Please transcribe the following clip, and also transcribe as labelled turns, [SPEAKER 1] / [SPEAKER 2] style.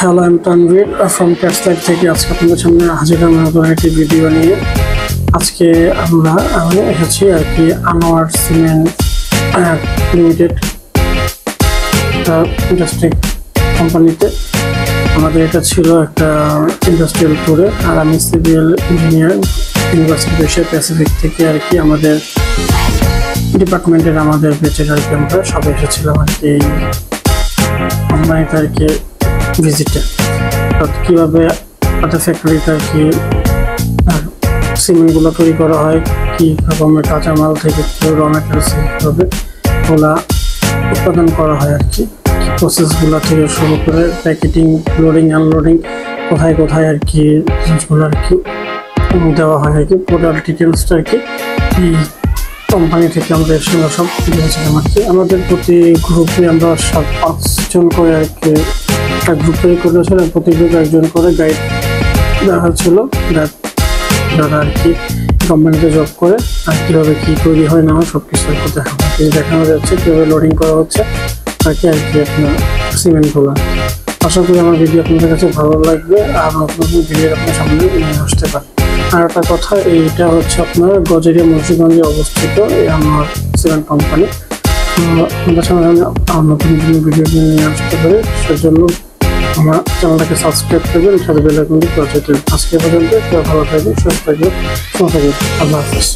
[SPEAKER 1] Hello, আমি Tanvir from ক্যাটসলাইট থেকে আজকে আপনাদের সামনে হাজির হলাম নতুন একটি ভিডিও নিয়ে। আজকে আমি এসেছি আর কি আনোয়ার সিমেন্ট লিমিটেড ইন্ডাস্ট্রি কোম্পানিতে। আমাদের এটা ছিল একটা ইন্ডাস্ট্রিয়াল ট্যুরে, আর আমি civil engineer university Asia Pacific থেকে আর কি আমাদের ডিপার্টমেন্টের আমাদের ব্যাচের আর কি আমরা সবাই এসেছিলাম আর কি কোম্পানিতে আর কি ভিজিটে। কীভাবে একটা ফ্যাক্টরিতে আর কি সিমেন্টগুলো তৈরি করা হয়, কী রকমের কাঁচামাল থেকে র ম্যাটেরিয়ালস কীভাবে ওগুলা উৎপাদন করা হয় আর কি প্রসেসগুলো থেকে শুরু করে প্যাকেটিং, লোডিং আনলোডিং, কোথায় কোথায় আর কি জিনিসগুলো আর কি দেওয়া হয় আর কি টোটাল ডিটেলসটা আর কি এই কোম্পানি থেকে আমরা এসে সব দিয়েছিলাম আর কি। আমাদের প্রতি গ্রুপে আমরা 7-5 জন করে আর কি একটা গ্রুপ তৈরি করেছিলাম, প্রতি গ্রুপে একজন করে গাইড দেওয়া হয়েছিল যারা আর কি কোম্পানিতে জব করে আর কীভাবে কী তৈরি হয় না হয় সব কিছু আর কি দেখানো যাচ্ছে, কীভাবে লোডিং করা হচ্ছে আর কি আপনার সিমেন্টগুলো। আশা করি আমার ভিডিও আপনাদের কাছে ভালো লাগবে আর নতুন ভিডিও আপনার সামনে নিয়ে আসতে পারে। আর একটা কথা, এইটা হচ্ছে আপনার গজেরিয়া মুন্সিগঞ্জে অবস্থিত এই আনোয়ার সিমেন্ট কোম্পানি। আমাদের সামনে নতুন ভিডিও নিয়ে আসতে পারে, সেজন্য আমার চ্যানেলটাকে সাবস্ক্রাইব করবেন, সাথে বেল আইকনটি প্রেস করবেন। আজকে পর্যন্ত ভালো থাকবেন, সুস্থ থাকবেন, আল্লাহ হাফেজ।